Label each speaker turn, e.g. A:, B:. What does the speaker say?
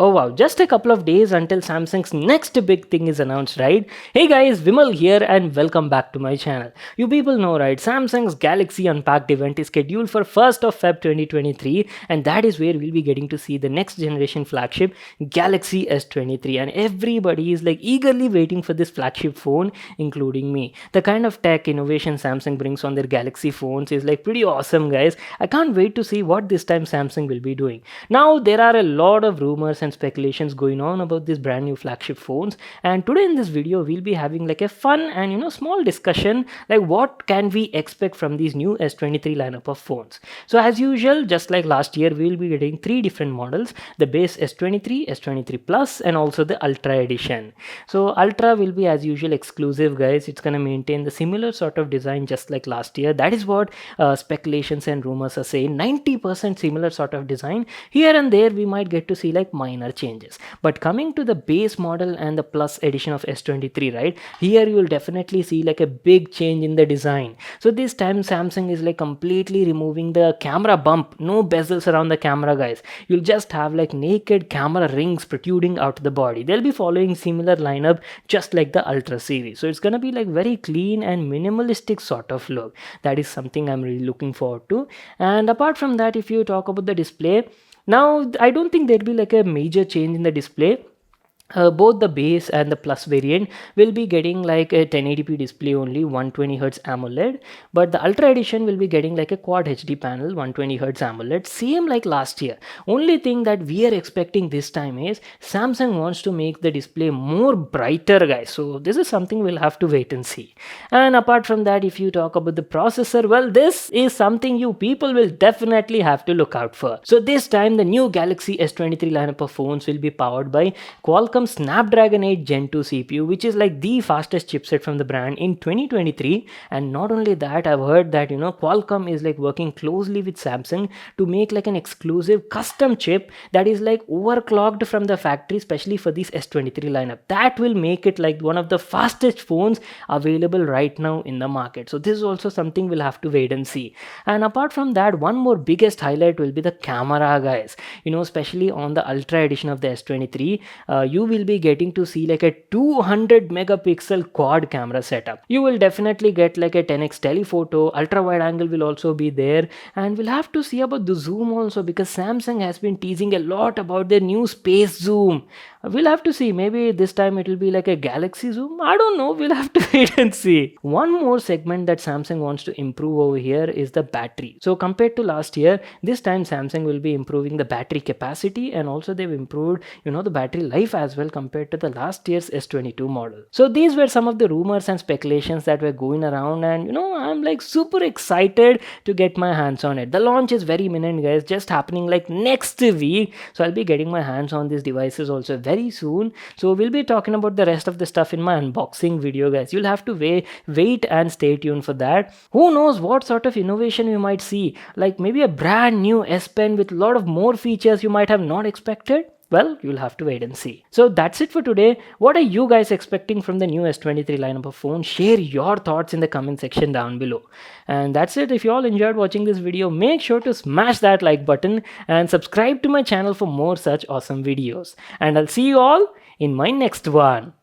A: Oh wow, just a couple of days until Samsung's next big thing is announced, right? Hey guys, Vimal here and welcome back to my channel. You people know, right? Samsung's Galaxy Unpacked event is scheduled for 1st of Feb 2023 and that is where we'll be getting to see the next generation flagship Galaxy S23 and everybody is like eagerly waiting for this flagship phone, including me. The kind of tech innovation Samsung brings on their Galaxy phones is like pretty awesome, guys. I can't wait to see what this time Samsung will be doing. Now, there are a lot of rumors and speculations going on about these brand new flagship phones, and today in this video we'll be having like a fun and small discussion like what can we expect from these new S23 lineup of phones. So as usual, just like last year, we'll be getting three different models: the base S23, S23 Plus, and also the Ultra edition. So Ultra will be as usual exclusive, guys. It's gonna maintain the similar sort of design just like last year. That is what speculations and rumors are saying. 90% similar sort of design. Here and there we might get to see like minor changes, but coming to the base model and the Plus edition of S23, right, here you will definitely see like a big change in the design. So this time Samsung is like completely removing the camera bump. No bezels around the camera, guys. You'll just have like naked camera rings protruding out the body. They'll be following similar lineup just like the Ultra series, so it's gonna be like very clean and minimalistic sort of look. That is something I'm really looking forward to. And apart from that, if you talk about the display, now, I don't think there'll be like a major change in the display. Both the base and the Plus variant will be getting like a 1080p display only, 120Hz AMOLED, but the Ultra edition will be getting like a Quad HD panel, 120Hz AMOLED, same like last year. Only thing that we are expecting this time is Samsung wants to make the display more brighter, guys. So this is something we'll have to wait and see. And apart from that, if you talk about the processor, well, this is something you people will definitely have to look out for. So this time the new Galaxy S23 lineup of phones will be powered by Qualcomm Snapdragon 8 Gen 2 CPU, which is like the fastest chipset from the brand in 2023. And not only that, I've heard that Qualcomm is like working closely with Samsung to make like an exclusive custom chip that is like overclocked from the factory, especially for this S23 lineup. That will make it like one of the fastest phones available right now in the market. So this is also something we'll have to wait and see. And apart from that, one more biggest highlight will be the camera, guys. Especially on the Ultra edition of the S23, you will be getting to see like a 200 megapixel quad camera setup. You will definitely get like a 10x telephoto. Ultra wide angle will also be there, and we'll have to see about the zoom also, because Samsung has been teasing a lot about their new space zoom. We'll have to see. Maybe this time it will be like a Galaxy zoom. I don't know. We'll have to wait and see. One more segment that Samsung wants to improve over here is the battery. So compared to last year, this time Samsung will be improving the battery capacity, and also they've improved the battery life as well compared to the last year's S22 model. So these were some of the rumors and speculations that were going around, and I'm like super excited to get my hands on it. The launch is very imminent, guys, just happening like next week. So I'll be getting my hands on these devices also very soon. So we'll be talking about the rest of the stuff in my unboxing video, guys. You'll have to wait and stay tuned for that. Who knows what sort of innovation you might see, like maybe a brand new S Pen with a lot of more features you might have not expected. Well, you'll have to wait and see. So that's it for today. What are you guys expecting from the new S23 lineup of phones? Share your thoughts in the comment section down below. And that's it. If you all enjoyed watching this video, make sure to smash that like button and subscribe to my channel for more such awesome videos. And I'll see you all in my next one.